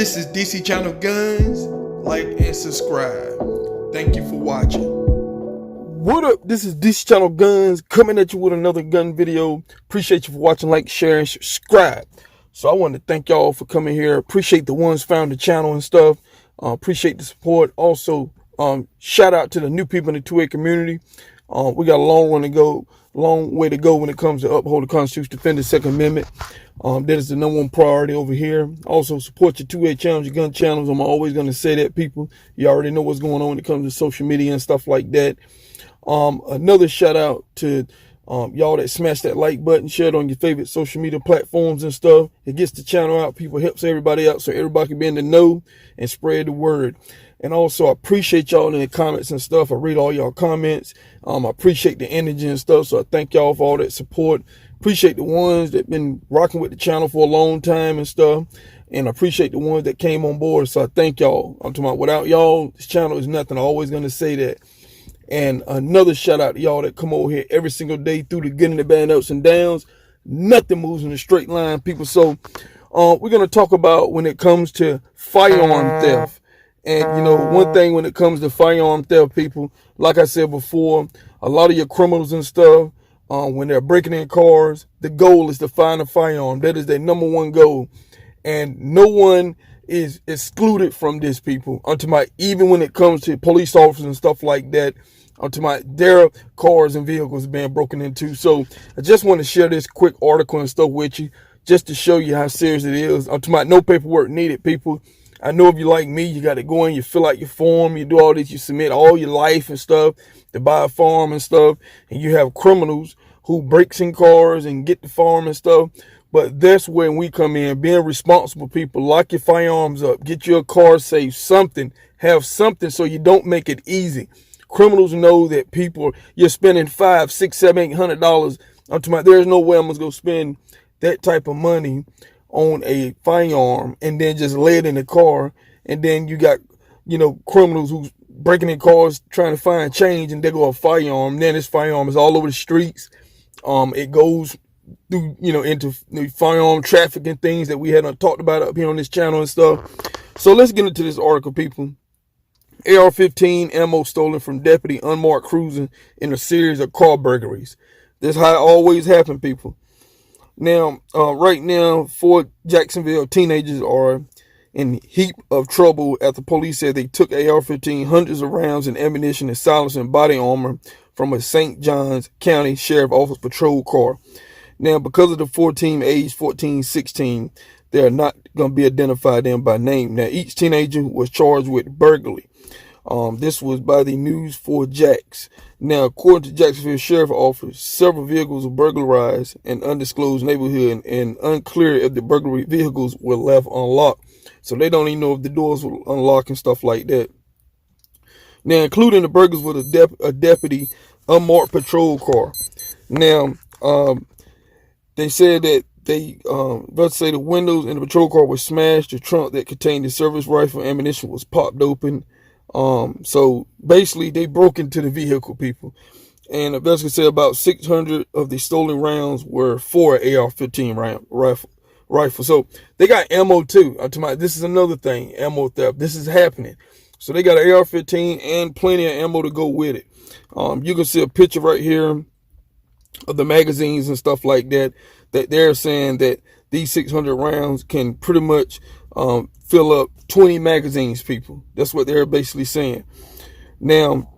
This is DC Channel Guns. Like and subscribe. Thank you for watching. What up? This is DC Channel Guns coming at you with another gun video. Appreciate you for watching, like, share, and subscribe. So I want to thank y'all for coming here. Appreciate the ones found the channel and stuff. Appreciate the support. Also, shout out to the new people in the 2A community. We got a long way to go when it comes to uphold the Constitution, defend the Second Amendment. That is the #1 priority over here. Also, support your 2A channels, your gun channels. I'm always going to say that, people. You already know what's going on when it comes to social media and stuff like that. Another shout out to y'all that smash that like button, share it on your favorite social media platforms and stuff. It gets the channel out. People, helps everybody out so everybody can be in the know and spread the word. And also, I appreciate y'all in the comments and stuff. I read all y'all comments. I appreciate the energy and stuff. So I thank y'all for all that support. Appreciate the ones that been rocking with the channel for a long time and stuff. And I appreciate the ones that came on board. So I thank y'all. I'm talking about, without y'all, this channel is nothing. I'm always going to say that. And another shout out to y'all that come over here every single day through the good and the bad, ups and downs. Nothing moves in a straight line, people. So we're going to talk about when it comes to firearm theft. And, you know, one thing when it comes to firearm theft, people, like I said before, a lot of your criminals and stuff, when they're breaking in cars, the goal is to find a firearm. That is their #1 goal. And no one is excluded from this, people. Even when it comes to police officers and stuff like that, their cars and vehicles being broken into. So I just want to share this quick article and stuff with you, just to show you how serious it is. No paperwork needed, people. I know if you're like me, you got to go in, you fill out your form, you do all this, you submit all your life and stuff to buy a farm and stuff. And you have criminals who breaks in cars and get the farm and stuff. But that's when we come in, being responsible people. Lock your firearms up, get your car safe, something, have something so you don't make it easy. Criminals know that people, you're spending $500, $600, $700, $800. There's no way I'm going to go spend that type of money on a firearm and then just lay it in the car. And then you got, criminals who's breaking in cars trying to find change, and they go a firearm. Then this firearm is all over the streets. It goes through, into firearm trafficking, things that we hadn't talked about up here on this channel and stuff. So let's get into this article, people. AR-15 ammo stolen from deputy unmarked cruiser in a series of car burglaries. This is how it always happens, people. Now, right now, 4 Jacksonville teenagers are in heap of trouble after police said they took AR-15, hundreds of rounds and ammunition and silencer and body armor from a St. Johns County Sheriff Office patrol car. Now, because of the 14 age 14, 16, they are not going to be identified them by name. Now, each teenager was charged with burglary. This was by the News 4 Jacks. Now, according to Jacksonville Sheriff Office, several vehicles were burglarized in undisclosed neighborhood, and unclear if the burglary vehicles were left unlocked. So they don't even know if the doors were unlocked and stuff like that. Now, including the burglars with a deputy unmarked patrol car. Now, they said that the windows in the patrol car were smashed. The trunk that contained the service rifle ammunition was popped open. So basically they broke into the vehicle, people. And investigators say about 600 of the stolen rounds were for AR-15 rifle. So they got ammo too. This is another thing, ammo theft. This is happening. So they got an AR-15 and plenty of ammo to go with it. You can see a picture right here of the magazines and stuff like that, that they're saying that these 600 rounds can pretty much fill up 20 magazines, people. That's what they're basically saying. Now,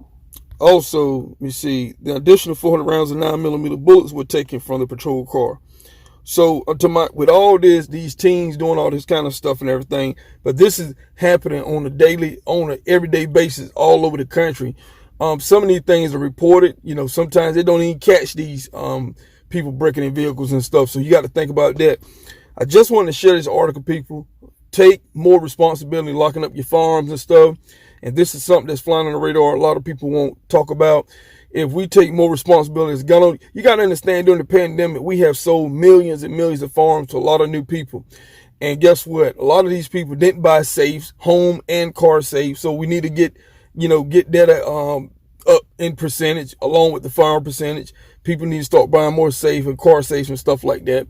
also, you see, the additional 400 rounds of 9mm bullets were taken from the patrol car. So, with all this, these teens doing all this kind of stuff and everything, but this is happening on an everyday basis all over the country. Some of these things are reported. Sometimes they don't even catch these people breaking in vehicles and stuff. So you got to think about that. I just wanted to share this article, people. Take more responsibility locking up your farms and stuff. And this is something that's flying on the radar a lot of people won't talk about. If we take more responsibility, you got to understand, during the pandemic, we have sold millions and millions of farms to a lot of new people. And guess what? A lot of these people didn't buy safes, home and car safes. So we need to get that up in percentage along with the firearm percentage. People need to start buying more safe and car safes and stuff like that.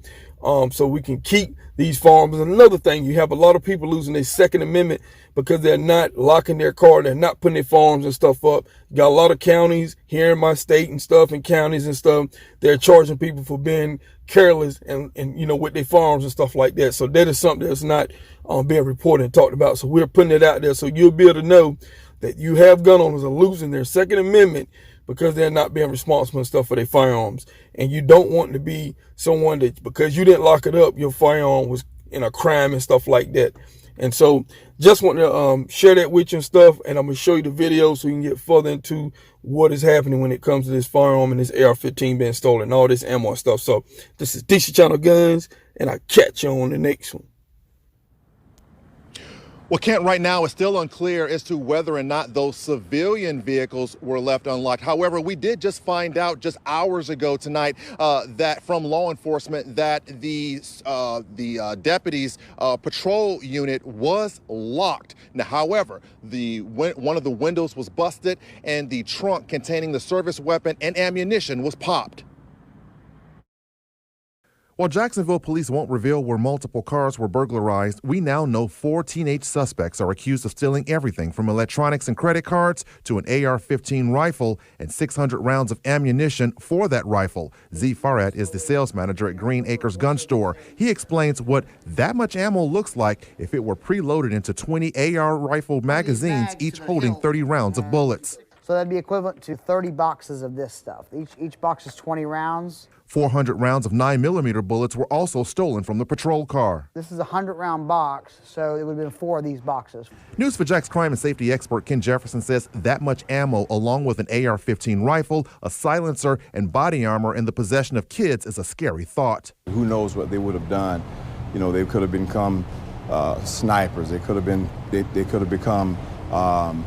So we can keep these firearms. And another thing, you have a lot of people losing their Second Amendment because they're not locking their car, they're not putting their firearms and stuff up. You got a lot of counties here in my state and stuff, and counties and stuff, they're charging people for being careless and you know, with their firearms and stuff like that. So that is something that's not being reported and talked about. So we're putting it out there so you'll be able to know that you have gun owners are losing their Second Amendment because they're not being responsible and stuff for their firearms. And you don't want to be someone that, because you didn't lock it up, your firearm was in a crime and stuff like that. And so just want to share that with you and stuff. And I'm going to show you the video so you can get further into what is happening when it comes to this firearm and this AR-15 being stolen and all this ammo and stuff. So this is DC Channel Guns, and I'll catch you on the next one. Well, Kent, right now it's still unclear as to whether or not those civilian vehicles were left unlocked. However, we did just find out just hours ago tonight that from law enforcement that the deputies' patrol unit was locked. Now, however, one of the windows was busted and the trunk containing the service weapon and ammunition was popped. While Jacksonville police won't reveal where multiple cars were burglarized, we now know 4 teenage suspects are accused of stealing everything from electronics and credit cards to an AR-15 rifle and 600 rounds of ammunition for that rifle. Z. Farad is the sales manager at Green Acres Gun Store. He explains what that much ammo looks like if it were preloaded into 20 AR rifle magazines, each holding 30 rounds of bullets. So that'd be equivalent to 30 boxes of this stuff. Each box is 20 rounds. 400 rounds of 9mm bullets were also stolen from the patrol car. This is a 100-round box, so it would have been 4 of these boxes. News4Jack's crime and safety expert Ken Jefferson says that much ammo, along with an AR-15 rifle, a silencer, and body armor in the possession of kids is a scary thought. Who knows what they would have done? You know, they could have become snipers. They could have become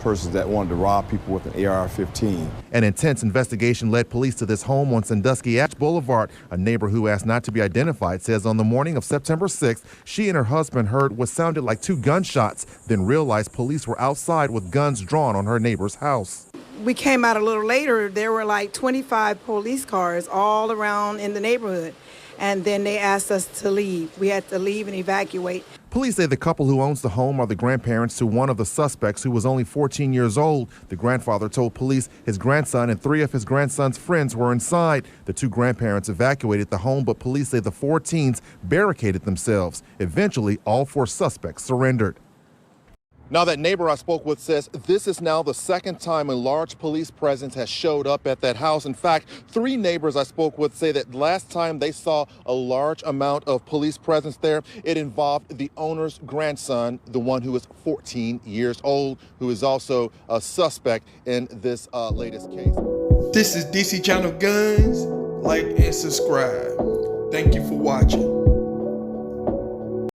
persons that wanted to rob people with an AR-15. An intense investigation led police to this home on Sandusky Ash Boulevard. A neighbor who asked not to be identified says on the morning of September 6th, she and her husband heard what sounded like 2 gunshots, then realized police were outside with guns drawn on her neighbor's house. We came out a little later, there were like 25 police cars all around in the neighborhood. And then they asked us to leave. We had to leave and evacuate. Police say the couple who owns the home are the grandparents to one of the suspects who was only 14 years old. The grandfather told police his grandson and 3 of his grandson's friends were inside. The 2 grandparents evacuated the home, but police say the 4 teens barricaded themselves. Eventually, all 4 suspects surrendered. Now, that neighbor I spoke with says this is now the second time a large police presence has showed up at that house. In fact, 3 neighbors I spoke with say that last time they saw a large amount of police presence there, it involved the owner's grandson, the one who is 14 years old, who is also a suspect in this latest case. This is DC Channel Guns. Like and subscribe. Thank you for watching.